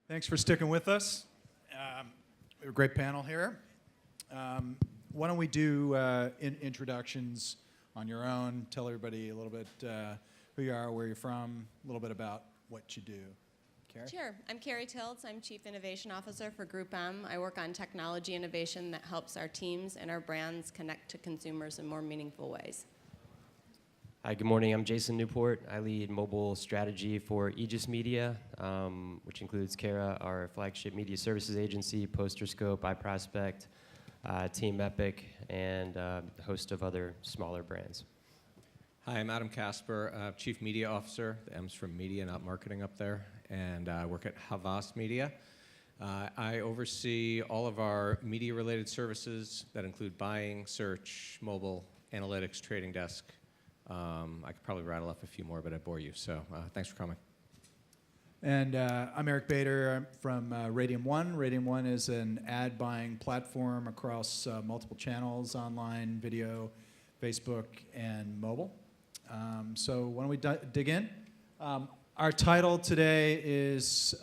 Thanks for sticking with us. We have a great panel here. Why don't we do introductions on your own? Tell everybody a little bit who you are, where you're from, a little bit about what you do. Cary? Sure. I'm Cary Tilds. I'm Chief Innovation Officer for GroupM. I work on technology innovation that helps our teams and our brands connect to consumers in more meaningful ways. Hi, good morning. I'm Jason Newport. I lead mobile strategy for Aegis Media, which includes Carat, our flagship media services agency, PosterScope, iProspect, Team Epic, and a host of other smaller brands. Hi, I'm Adam Kasper, Chief Media Officer. The M's from media, not marketing up there. And I work at Havas Media. I oversee all of our media-related services that include buying, search, mobile, analytics, trading desk. I could probably rattle off a few more, but I'd bore you. So thanks for coming. And I'm Eric Bader. I'm from RadiumOne. RadiumOne is an ad buying platform across multiple channels, online, video, Facebook, and mobile. So why don't we dig in? Our title today is,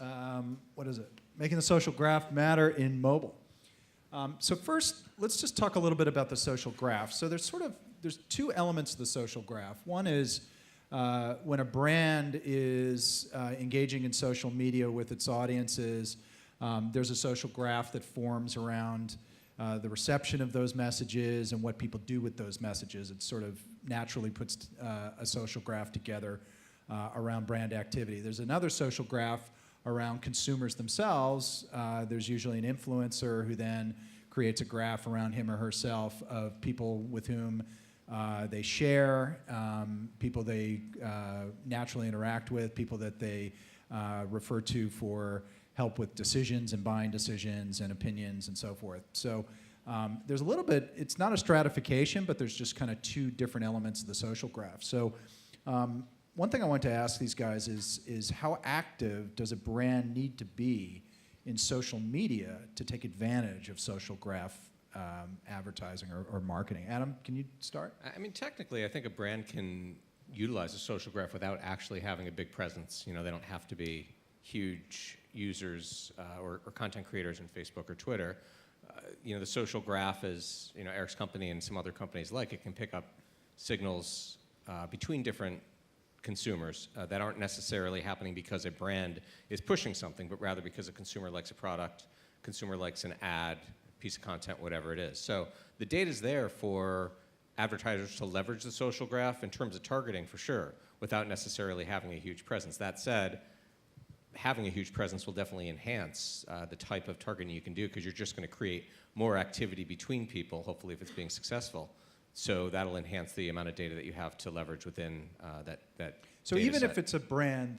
what is it? Making the social graph matter in mobile. So first, let's just talk a little bit about the social graph. So there's two elements to the social graph. One is when a brand is engaging in social media with its audiences, there's a social graph that forms around the reception of those messages and what people do with those messages. It sort of naturally puts a social graph together around brand activity. There's another social graph around consumers themselves. There's usually an influencer who then creates a graph around him or herself of people with whom they share, people they naturally interact with, people that they refer to for help with decisions and buying decisions and opinions and so forth. So there's a little bit, it's not a stratification, but there's just kind of two different elements of the social graph. So one thing I want to ask these guys is how active does a brand need to be in social media to take advantage of social graph advertising or marketing? Adam, can you start? I mean, technically, I think a brand can utilize a social graph without actually having a big presence. You know, they don't have to be huge users or content creators in Facebook or Twitter. You know, the social graph is, you know, Eric's company and some other companies like it can pick up signals between different consumers that aren't necessarily happening because a brand is pushing something, but rather because a consumer likes a product, consumer likes an ad, piece of content, whatever it is. So the data's there for advertisers to leverage the social graph in terms of targeting, for sure, without necessarily having a huge presence. That said, having a huge presence will definitely enhance the type of targeting you can do, because you're just going to create more activity between people, hopefully, if it's being successful. So that'll enhance the amount of data that you have to leverage within that So data even set. if it's a brand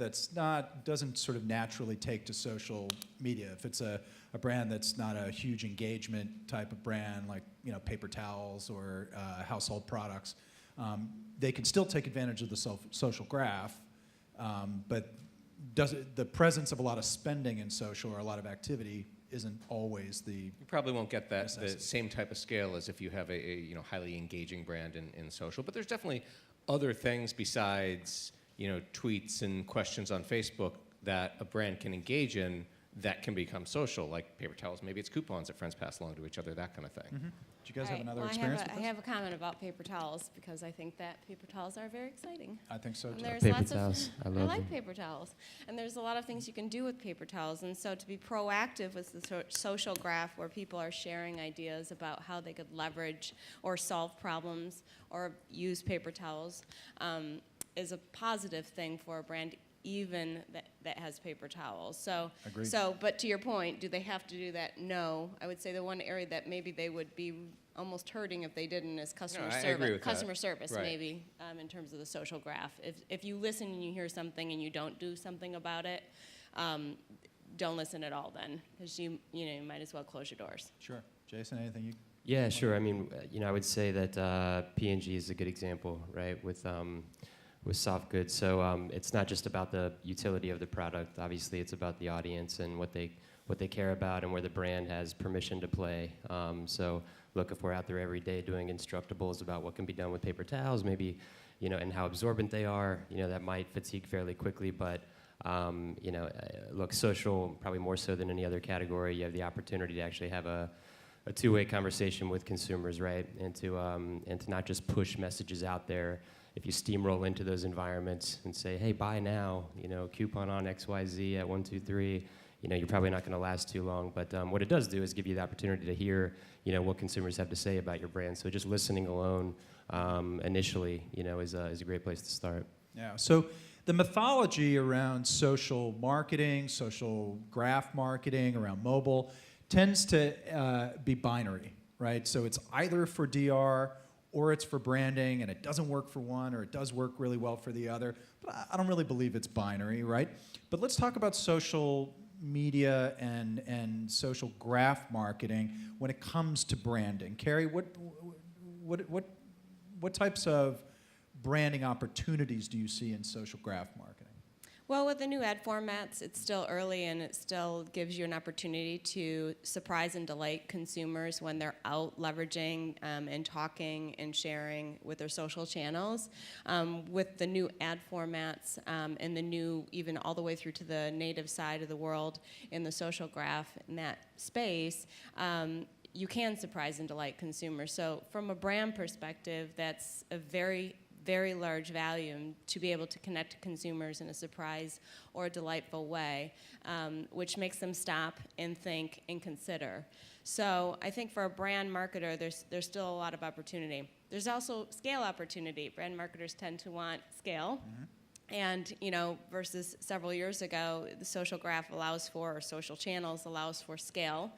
doesn't sort of naturally take to social media, if it's a brand that's not a huge engagement type of brand, like, you know, paper towels or household products, they can still take advantage of the social graph, but the presence of a lot of spending in social or a lot of activity isn't always the You probably won't get the necessity. same type of scale as if you have a you know, highly engaging brand in social. But there's definitely other things besides, you know, tweets and questions on Facebook that a brand can engage in that can become social, like paper towels. Maybe it's coupons that friends pass along to each other, that kind of thing. Mm-hmm. Do you guys have another Well, experience with I this? have a comment about paper towels because I think that paper towels are very exciting. I think so And too. there's Paper lots towels. I of, love like them. paper towels. And there's a lot of things you can do with paper towels. And so to be proactive with the social graph where people are sharing ideas about how they could leverage or solve problems or use paper towels is a positive thing for a brand, even that has paper towels. So, Agreed. but to your point, do they have to do that? No. I would say the one area that maybe they would be almost hurting if they didn't is customer I service. agree with that. Customer service, Right. maybe, in terms of the social graph. If you listen and you hear something and you don't do something about it, don't listen at all then, because you might as well close your doors. Sure. Jason, anything you? Yeah, sure. I mean, you know, I would say that P&G is a good example, right, with soft goods. So it's not just about the utility of the product. Obviously, it's about the audience and what they care about and where the brand has permission to play. So look, if we're out there every day doing instructables about what can be done with paper towels, maybe, you know, and how absorbent they are, you know, that might fatigue fairly quickly. But Look, social, probably more so than any other category, you have the opportunity to actually have a two-way conversation with consumers, right? And to not just push messages out there. If you steamroll into those environments and say, hey, buy now, coupon on XYZ at 123, you're probably not going to last too long. But what it does do is give you the opportunity to hear, what consumers have to say about your brand. So just listening alone initially, is a great place to start. Yeah. So the mythology around social marketing, social graph marketing, around mobile, tends to be binary, right? So it's either for DR or it's for branding, and it doesn't work for one, or it does work really well for the other. But I don't really believe it's binary, right? But let's talk about social media and social graph marketing when it comes to branding. Cary, what types of branding opportunities do you see in social graph marketing? Well, with the new ad formats, it's still early, and it still gives you an opportunity to surprise and delight consumers when they're out leveraging and talking and sharing with their social channels. With the new ad formats and the new, even all the way through to the native side of the world in the social graph in that space, you can surprise and delight consumers. So from a brand perspective, that's a very large value to be able to connect to consumers in a surprise or a delightful way, which makes them stop and think and consider. So I think for a brand marketer, there's still a lot of opportunity. There's also scale opportunity. Brand marketers tend to want scale. Mm-hmm. And, versus several years ago, the social graph allows for, or social channels allows for scale.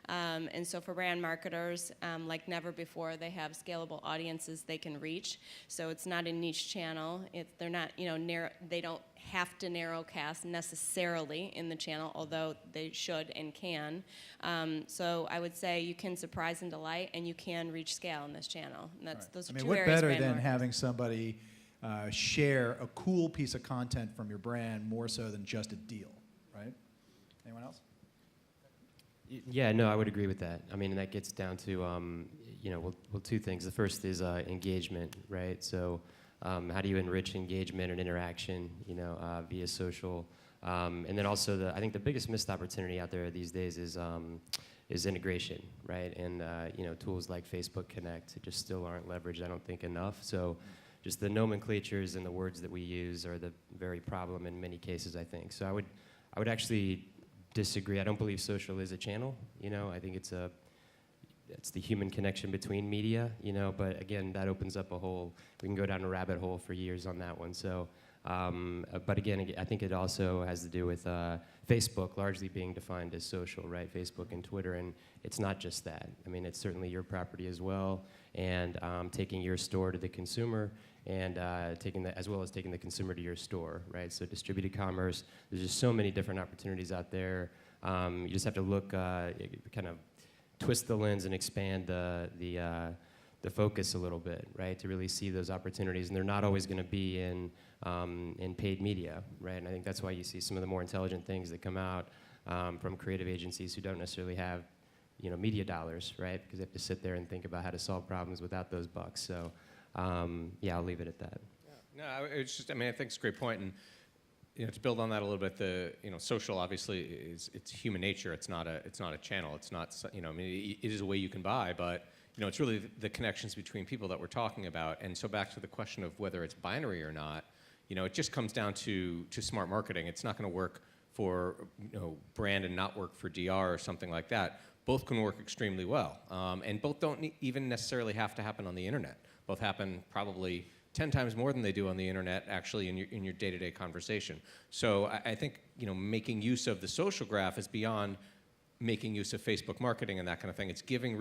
And so for brand marketers, like never before, they have scalable audiences they can reach. So it's not a niche channel. They're not, they don't have to narrowcast necessarily in the channel, although they should and can. So I would say you can surprise and delight, and you can reach scale in this channel. And that's those are two what areas. better brand than marketers. having somebody share a cool piece of content from your brand more so than just a deal, right? Anyone else? Yeah, no, I would agree with that. I mean, that gets down to, two things. The first is engagement, right? So how do you enrich engagement and interaction, via social? And then also, I think the biggest missed opportunity out there these days is integration, right? And, tools like Facebook Connect just still aren't leveraged, I don't think, enough. So just the nomenclatures and the words that we use are the very problem in many cases, I think. So I would actually disagree. I don't believe social is a channel. I think it's the human connection between media. But again, that opens up we can go down a rabbit hole for years on that one. So, but again, I think it also has to do with Facebook largely being defined as social, right? Facebook and Twitter, and it's not just that. I mean, it's certainly your property as well, and taking your store to the consumer, and as well as taking the consumer to your store, right? So distributed commerce, there's just so many different opportunities out there. You just have to look, kind of twist the lens and expand the focus a little bit, right? To really see those opportunities, and they're not always going to be in paid media, right? And I think that's why you see some of the more intelligent things that come out from creative agencies who don't necessarily have, media dollars, right? Because they have to sit there and think about how to solve problems without those bucks. So. Yeah, I'll leave it at that. Yeah. No, it's just, I think it's a great point, and to build on that a little bit, social obviously it's human nature. It's not a channel. It's not, it is a way you can buy, but it's really the connections between people that we're talking about. And so back to the question of whether it's binary or not, it just comes down to smart marketing. It's not going to work for brand and not work for DR or something like that. Both can work extremely well, and both don't even necessarily have to happen on the internet. Both happen probably 10 times more than they do on the internet, actually, in your day-to-day conversation. So I think making use of the social graph is beyond making use of Facebook marketing and that kind of thing. It's giving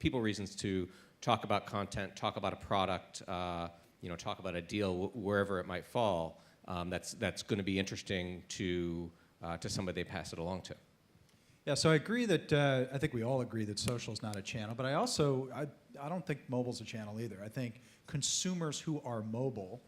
people reasons to talk about content, talk about a product, talk about a deal wherever it might fall. That's going to be interesting to somebody they pass it along to. Yeah, so I agree that, I think we all agree that social is not a channel, but I don't think mobile's a channel either. I think consumers who are mobile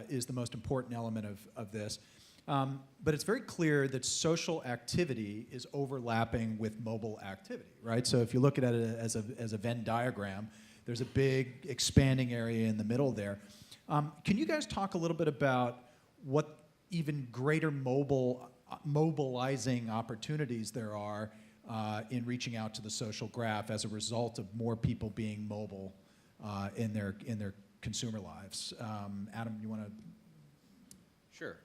is the most important element of this. But it's very clear that social activity is overlapping with mobile activity, right? So if you look at it as a Venn diagram, there's a big expanding area in the middle there. Can you guys talk a little bit about what even greater mobilizing opportunities there are in reaching out to the social graph as a result of more people being mobile in their consumer lives. Adam, you want to? Sure.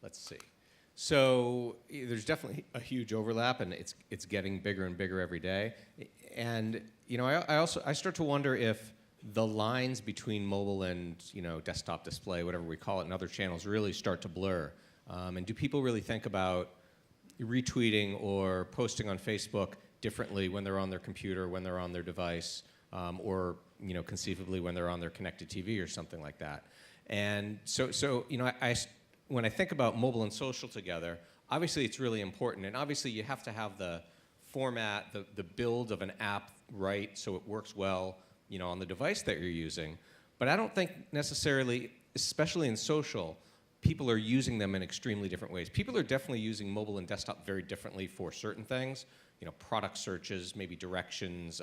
Let's see. So there's definitely a huge overlap, and it's getting bigger and bigger every day. And I start to wonder if the lines between mobile and desktop display, whatever we call it, and other channels really start to blur. And do people really think about retweeting or posting on Facebook differently when they're on their computer, when they're on their device, or conceivably when they're on their connected TV or something like that? And so when I think about mobile and social together, obviously it's really important, and obviously you have to have the format, the build of an app right so it works well, on the device that you're using. But I don't think necessarily, especially in social, people are using them in extremely different ways. People are definitely using mobile and desktop very differently for certain things, product searches, maybe directions,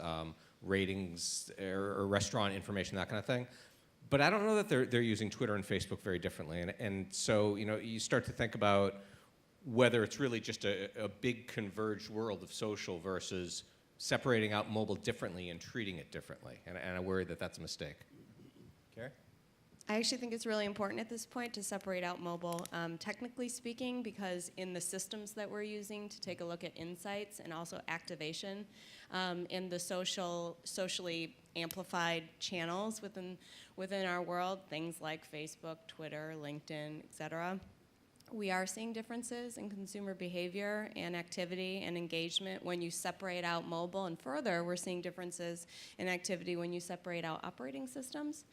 ratings, or restaurant information, that kind of thing. But I don't know that they're using Twitter and Facebook very differently. And so, you start to think about whether it's really just a big converged world of social versus separating out mobile differently and treating it differently. And I worry that that's a mistake. Cary? I actually think it's really important at this point to separate out mobile, technically speaking, because in the systems that we're using to take a look at insights and also activation in the socially amplified channels within our world, things like Facebook, Twitter, LinkedIn, et cetera, we are seeing differences in consumer behavior and activity and engagement when you separate out mobile, and further, we're seeing differences in activity when you separate out operating systems,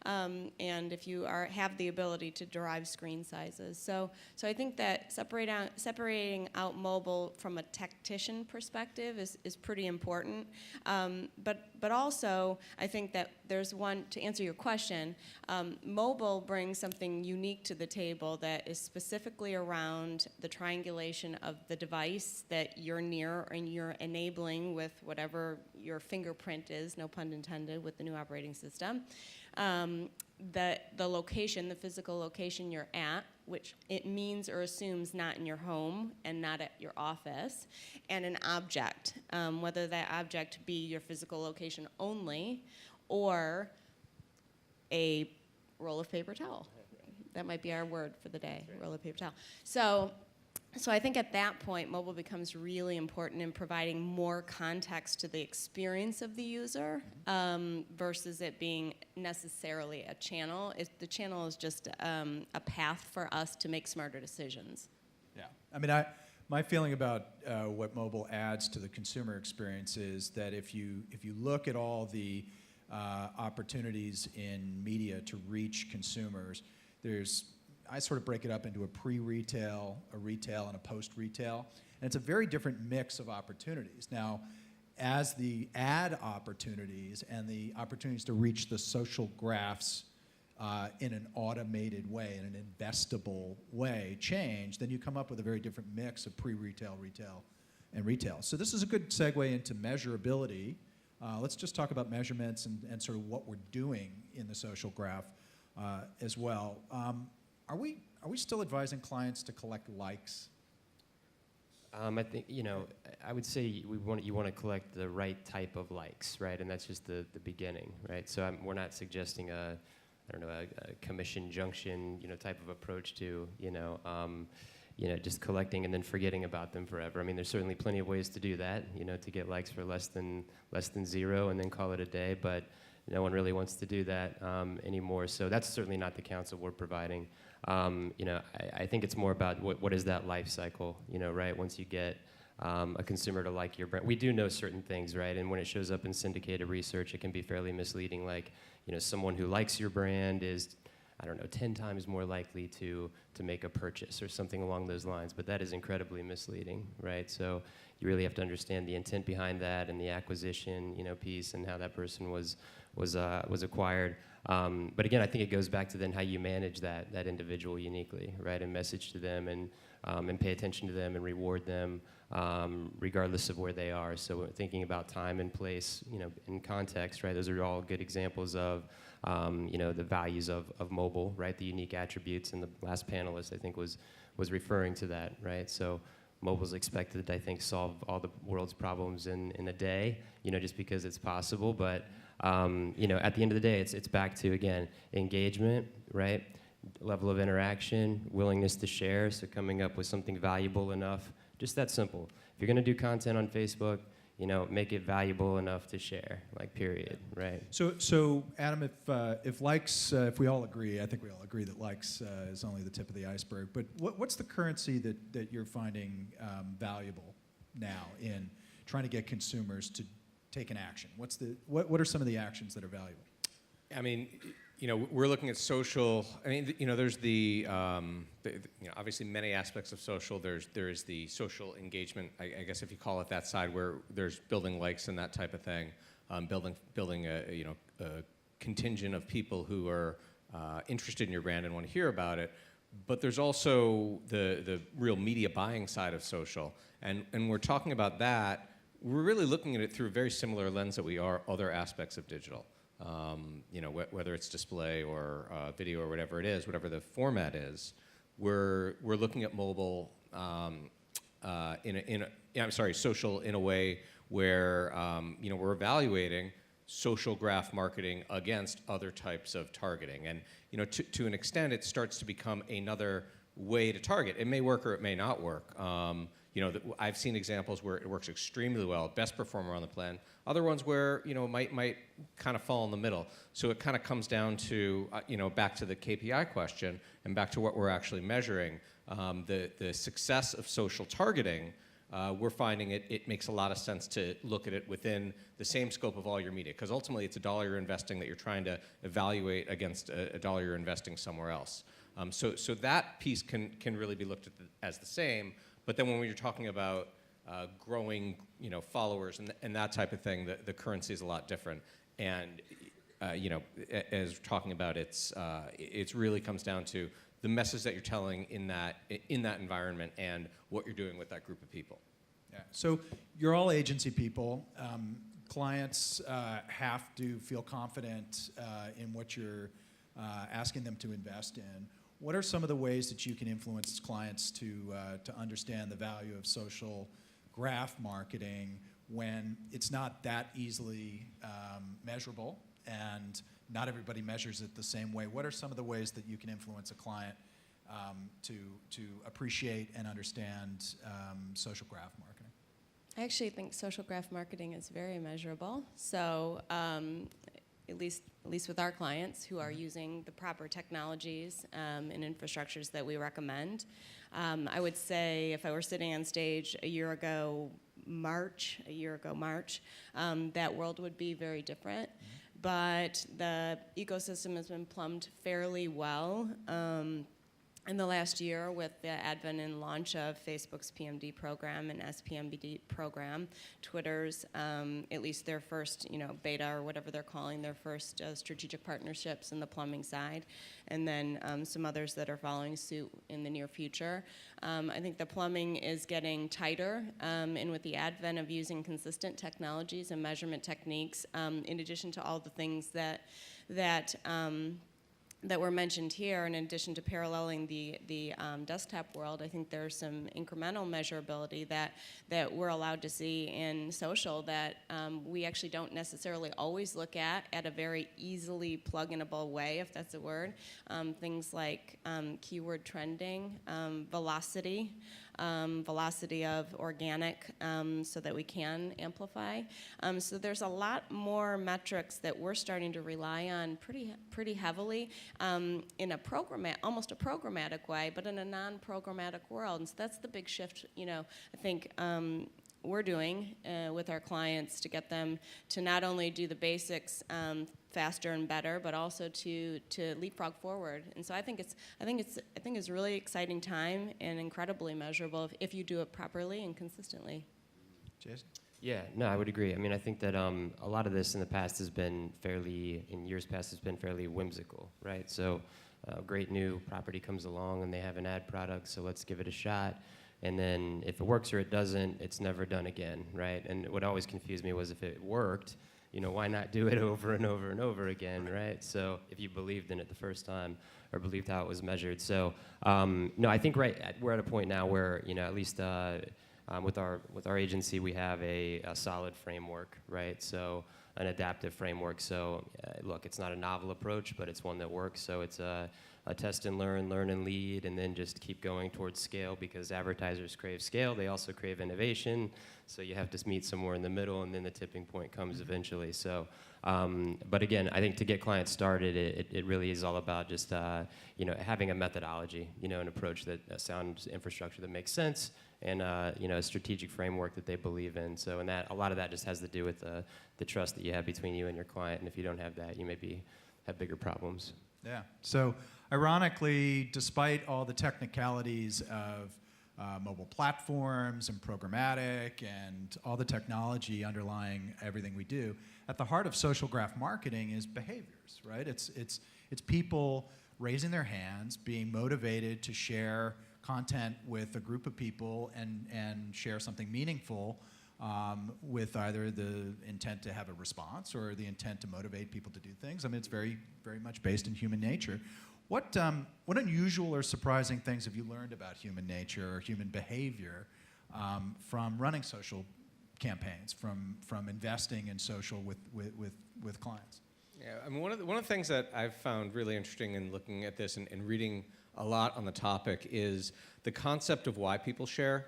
and if you have the ability to derive screen sizes. So I think that separating out mobile from a tactician perspective is pretty important, but also I think that there's one, to answer your question, mobile brings something unique to the table that is specifically around the triangulation of the device that you're near and you're enabling with whatever your fingerprint is, no pun intended, with the new operating system. The location, the physical location you're at, which it means or assumes not in your home and not at your office, and an object, whether that object be your physical location only or a roll of paper towel. That might be our word for the day, roll of paper towel. So I think at that point, mobile becomes really important in providing more context to the experience of the user versus it being necessarily a channel. The channel is just a path for us to make smarter decisions. Yeah, I mean, my feeling about what mobile adds to the consumer experience is that if you look at all the opportunities in media to reach consumers, I sort of break it up into a pre-retail, a retail, and a post-retail. And it's a very different mix of opportunities. Now, as the ad opportunities and the opportunities to reach the social graphs in an automated way, in an investable way change, then you come up with a very different mix of pre-retail, retail, and retail. So this is a good segue into measurability. Let's just talk about measurements and sort of what we're doing in the social graph as well. Are we still advising clients to collect likes? I think, I would say you want to collect the right type of likes, right? And that's just the beginning, right? So we're not suggesting a commission junction, type of approach to, just collecting and then forgetting about them forever. I mean, there's certainly plenty of ways to do that, to get likes for less than zero and then call it a day, but no one really wants to do that anymore. So that's certainly not the counsel we're providing. I think it's more about what is that life cycle, right? Once you get a consumer to like your brand. We do know certain things, right? And when it shows up in syndicated research, it can be fairly misleading. Like, someone who likes your brand is, 10 times more likely to make a purchase or something along those lines. But that is incredibly misleading, right? So you really have to understand the intent behind that and the acquisition, piece and how that person was acquired. But again, I think it goes back to then how you manage that individual uniquely, right? And message to them and pay attention to them and reward them regardless of where they are. So thinking about time and place, in context, right? Those are all good examples of the values of mobile, right? The unique attributes, and the last panelist, I think, was referring to that, right? So mobile's expected to, I think, solve all the world's problems in a day, just because it's possible. But, at the end of the day, it's back to, again, engagement, right? Level of interaction, willingness to share, so coming up with something valuable enough. Just that simple. If you're going to do content on Facebook, make it valuable enough to share, period, right? So Adam, if likes, if we all agree, I think we all agree that likes is only the tip of the iceberg, but what's the currency that you're finding valuable now in trying to get consumers to take an action? What are some of the actions that are valuable? I mean, we're looking at social. I mean, there's obviously many aspects of social. There is the social engagement, I guess if you call it that side, where there's building likes and that type of thing, building a contingent of people who are interested in your brand and want to hear about it. But there's also the real media buying side of social, and we're talking about that. We're really looking at it through a very similar lens that we are other aspects of digital. Whether it's display or video or whatever it is, whatever the format is, we're looking at mobile social in a way where we're evaluating social graph marketing against other types of targeting, and to an extent, it starts to become another way to target. It may work or it may not work. I've seen examples where it works extremely well, best performer on the plan. Other ones where might kind of fall in the middle. So it kind of comes down to back to the KPI question and back to what we're actually measuring. The success of social targeting, we're finding it makes a lot of sense to look at it within the same scope of all your media, because ultimately it's $1 you're investing that you're trying to evaluate against $1 you're investing somewhere else. So that piece can really be looked at as the same. But then when you're talking about growing, followers and that type of thing, the currency is a lot different. And as we're talking about, it's really comes down to the message that you're telling in that environment and what you're doing with that group of people. Yeah. So you're all agency people. Clients have to feel confident in what you're asking them to invest in. What are some of the ways that you can influence clients to understand the value of social graph marketing when it's not that easily measurable and not everybody measures it the same way? What are some of the ways that you can influence a client to appreciate and understand social graph marketing? I actually think social graph marketing is very measurable. So at least with our clients who are using the proper technologies and infrastructures that we recommend. I would say if I were sitting on stage a year ago March, that world would be very different. But the ecosystem has been plumbed fairly well in the last year with the advent and launch of Facebook's PMD program and SPMBD program, Twitter's, at least their first, beta or whatever they're calling their first strategic partnerships in the plumbing side, and then some others that are following suit in the near future. I think the plumbing is getting tighter, and with the advent of using consistent technologies and measurement techniques, in addition to all the things that were mentioned here, in addition to paralleling the desktop world, I think there's some incremental measurability that we're allowed to see in social that we actually don't necessarily always look at a very easily plug-inable way, if that's a word. Things like keyword trending, velocity of organic, so that we can amplify. So there's a lot more metrics that we're starting to rely on pretty heavily in a almost a programmatic way, but in a non-programmatic world. And so that's the big shift, I think we're doing with our clients to get them to not only do the basics faster and better, but also to leapfrog forward. And so I think it's a really exciting time and incredibly measurable if you do it properly and consistently. Jason? Yeah, no, I would agree. I mean, I think that a lot of this in years past has been fairly whimsical, right? So a great new property comes along and they have an ad product, so let's give it a shot. And then if it works or it doesn't, it's never done again, right? And what always confused me was if it worked, why not do it over and over and over again, right? So if you believed in it the first time or believed how it was measured. So no, I think we're at a point now where, at least with our agency, we have a solid framework, right? So an adaptive framework. So look, it's not a novel approach, but it's one that works. So it's a test and learn and lead, and then just keep going towards scale, because advertisers crave scale. They also crave innovation. So you have to meet somewhere in the middle, and then the tipping point comes eventually. So, but again, I think to get clients started, it really is all about just having a methodology, an approach that a sound infrastructure that makes sense, and a strategic framework that they believe in. So, and that a lot of that just has to do with the trust that you have between you and your client. And if you don't have that, you maybe have bigger problems. Yeah. So, ironically, despite all the technicalities of mobile platforms and programmatic and all the technology underlying everything we do, at the heart of social graph marketing is behaviors, right? It's people raising their hands, being motivated to share content with a group of people and share something meaningful with either the intent to have a response or the intent to motivate people to do things. I mean, it's very, very much based in human nature. What unusual or surprising things have you learned about human nature or human behavior from running social campaigns, from investing in social with clients? Yeah, I mean, one of the things that I've found really interesting in looking at this and reading a lot on the topic is the concept of why people share.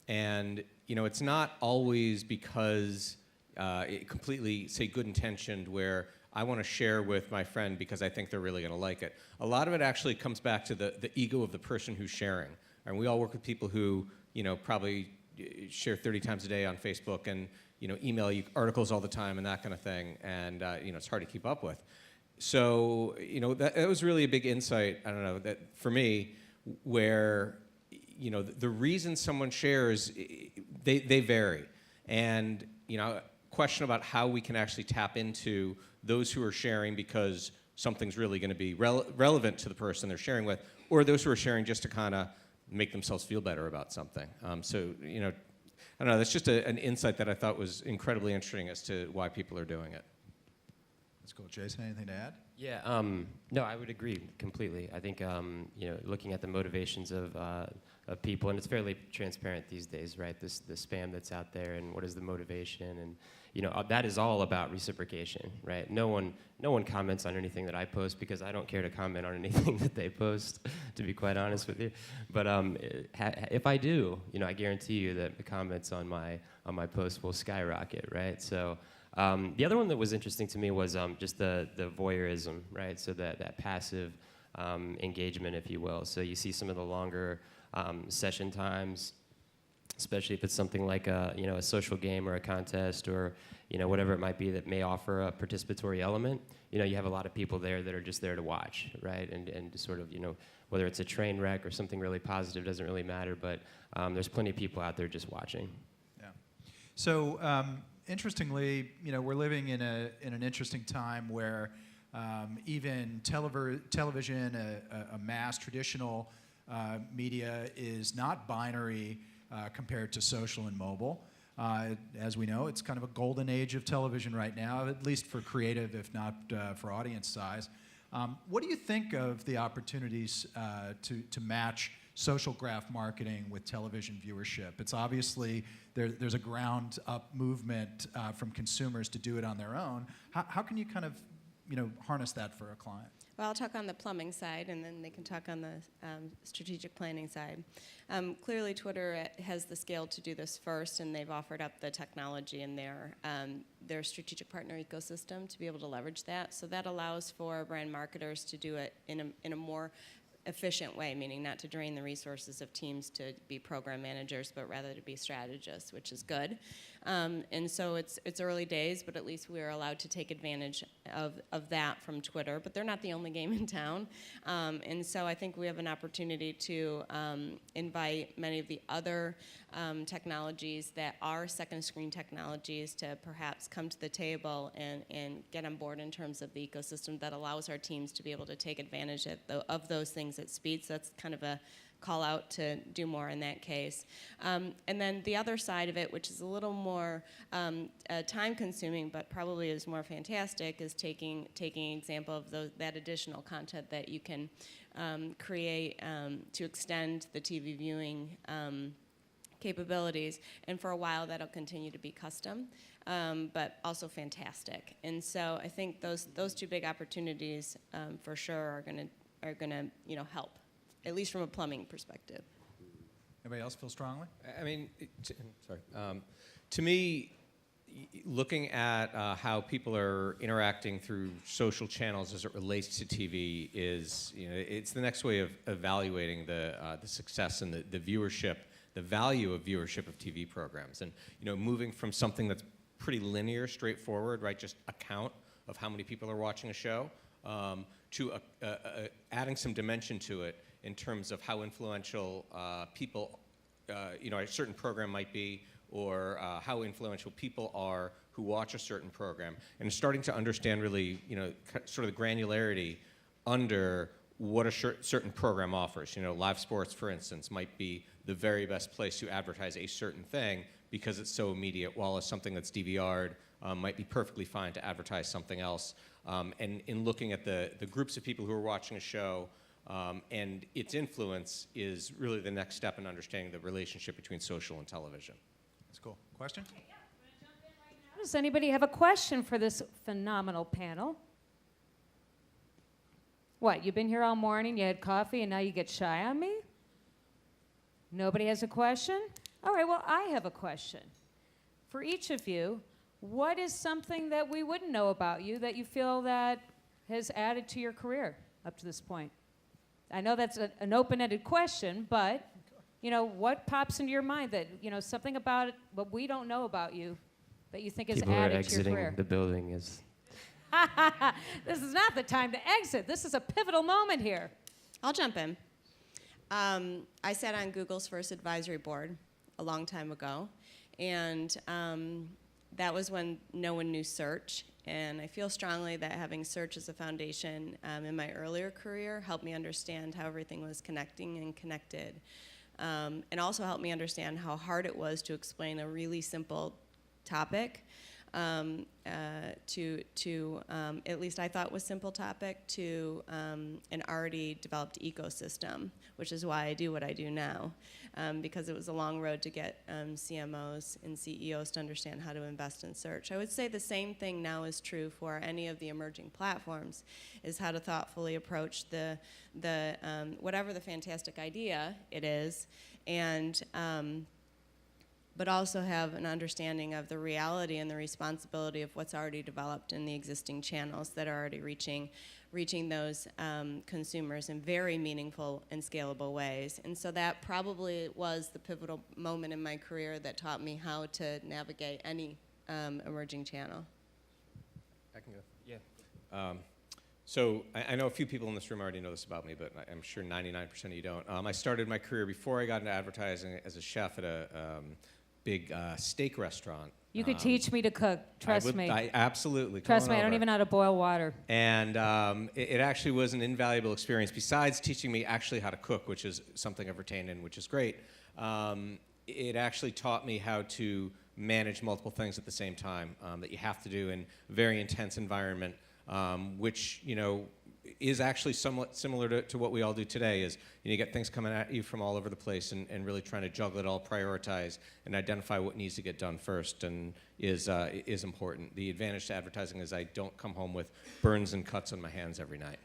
And it's not always because it completely, say, good intentioned, where I want to share with my friend because I think they're really going to like it. A lot of it actually comes back to the ego of the person who's sharing. And we all work with people who probably share 30 times a day on Facebook and email you articles all the time and that kind of thing. And it's hard to keep up with. So that was really a big insight. I don't know, that for me, where the reason someone shares, they vary. And question about how we can actually tap into those who are sharing because something's really going to be relevant to the person they're sharing with, or those who are sharing just to kind of make themselves feel better about something. So I don't know, that's just an insight that I thought was incredibly interesting as to why people are doing it. That's cool. Jason, anything to add? Yeah, no, I would agree completely. I think looking at the motivations of people, and it's fairly transparent these days, right? The spam that's out there, and what is the motivation, and that is all about reciprocation, right? No one comments on anything that I post because I don't care to comment on anything that they post, to be quite honest with you. But if I do, I guarantee you that the comments on my post will skyrocket, right? So. The other one that was interesting to me was just the voyeurism, right? So that passive engagement, if you will. So you see some of the longer session times, especially if it's something like a social game or a contest or whatever it might be that may offer a participatory element. You have a lot of people there that are just there to watch, right? And sort of whether it's a train wreck or something really positive doesn't really matter, but there's plenty of people out there just watching. Yeah. So. Interestingly, we're living in an interesting time where even television, a mass traditional media, is not binary compared to social and mobile. As we know, it's kind of a golden age of television right now, at least for creative, if not for audience size. What do you think of the opportunities to match social graph marketing with television viewership? It's obviously there's a ground up movement from consumers to do it on their own. How can you kind of harness that for a client? Well, I'll talk on the plumbing side, and then they can talk on the strategic planning side. Clearly, Twitter has the scale to do this first, and they've offered up the technology in their strategic partner ecosystem to be able to leverage that. So that allows for brand marketers to do it in a more efficient way, meaning not to drain the resources of teams to be program managers, but rather to be strategists, which is good. And so it's early days, but at least we're allowed to take advantage of that from Twitter. But they're not the only game in town. And so I think we have an opportunity to invite many of the other technologies that are second screen technologies to perhaps come to the table and get on board in terms of the ecosystem that allows our teams to be able to take advantage of those things at speed. So that's kind of a call out to do more in that case. And then the other side of it, which is a little more time-consuming, but probably is more fantastic, is taking example of that additional content that you can create to extend the TV viewing capabilities. And for a while, that'll continue to be custom, but also fantastic. And so I think those two big opportunities for sure are gonna help, at least from a plumbing perspective. Anybody else feel strongly? I mean, to me, looking at how people are interacting through social channels as it relates to TV is, it's the next way of evaluating the success and the viewership, the value of viewership of TV programs. And, moving from something that's pretty linear, straightforward, right, just a count of how many people are watching a show, to adding some dimension to it in terms of how influential people, a certain program might be, or how influential people are who watch a certain program, and starting to understand really, sort of the granularity under what a certain program offers. Live sports, for instance, might be the very best place to advertise a certain thing because it's so immediate, while as something that's DVR'd might be perfectly fine to advertise something else. And in looking at the groups of people who are watching a show, and its influence is really the next step in understanding the relationship between social and television. That's cool. Question? Does anybody have a question for this phenomenal panel? What, you've been here all morning, you had coffee, and now you get shy on me? Nobody has a question? All right, well, I have a question. For each of you, what is something that we wouldn't know about you that you feel that has added to your career up to this point? I know that's an open-ended question, but what pops into your mind that, something about it, what we don't know about you that you think has People are added to your exiting career? the building is. This is not the time to exit. This is a pivotal moment here. I'll jump in. I sat on Google's first advisory board a long time ago, and that was when no one knew search. And I feel strongly that having search as a foundation in my earlier career helped me understand how everything was connecting and connected. And also helped me understand how hard it was to explain a really simple topic to at least I thought was simple topic, to an already developed ecosystem, which is why I do what I do now, because it was a long road to get CMOs and CEOs to understand how to invest in search. I would say the same thing now is true for any of the emerging platforms, is how to thoughtfully approach the whatever the fantastic idea it is, and but also have an understanding of the reality and the responsibility of what's already developed in the existing channels that are already reaching those consumers in very meaningful and scalable ways. And so that probably was the pivotal moment in my career that taught me how to navigate any emerging channel. I can go. Yeah. So I know a few people in this room already know this about me, but I'm sure 99% of you don't. I started my career before I got into advertising as a chef at a big steak restaurant. You could teach me to cook, trust me. I absolutely. Trust me, I don't even know how to boil water. And it actually was an invaluable experience, besides teaching me actually how to cook, which is something I've retained and which is great. It actually taught me how to manage multiple things at the same time that you have to do in a very intense environment, which, is actually somewhat similar to what we all do today. Is you get things coming at you from all over the place, and really trying to juggle it all, prioritize, and identify what needs to get done first, and is important. The advantage to advertising is I don't come home with burns and cuts on my hands every night.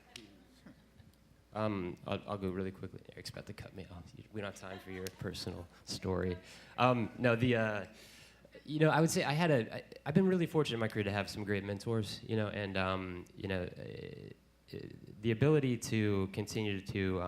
I'll go really quickly. Eric's about to cut me off. We don't have time for your personal story. No, I would say I've been really fortunate in my career to have some great mentors, and the ability to continue to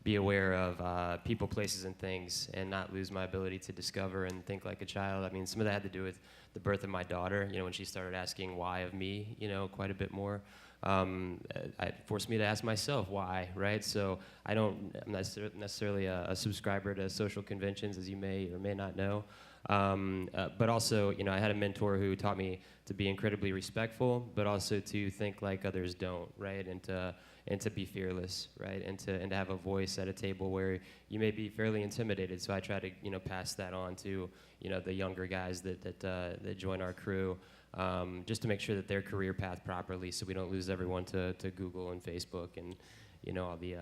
be aware of people, places, and things, and not lose my ability to discover and think like a child. I mean, some of that had to do with the birth of my daughter, when she started asking why of me, quite a bit more. it forced me to ask myself why, right? So I'm not necessarily a subscriber to social conventions, as you may or may not know. But also, you know, I had a mentor who taught me to be incredibly respectful, but also to think like others don't, right? And to be fearless, right? And to have a voice at a table where you may be fairly intimidated. So I try to, you know, pass that on to, you know, the younger guys that join our crew, just to make sure that their career path properly, so we don't lose everyone to Google and Facebook and, you know, all the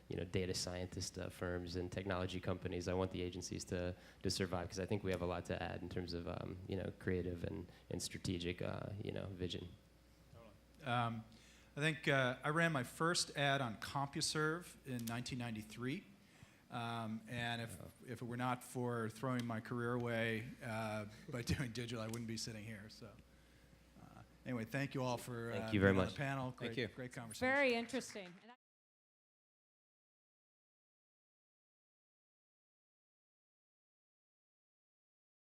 you know, data scientist firms and technology companies. I want the agencies to survive, because I think we have a lot to add in terms of you know, creative and strategic you know, vision. I think I ran my first ad on CompuServe in 1993, and if it were not for throwing my career away by doing digital, I wouldn't be sitting here. So anyway, thank you all for Thank you very being on much. the panel. Thank you. Great conversation. Very interesting.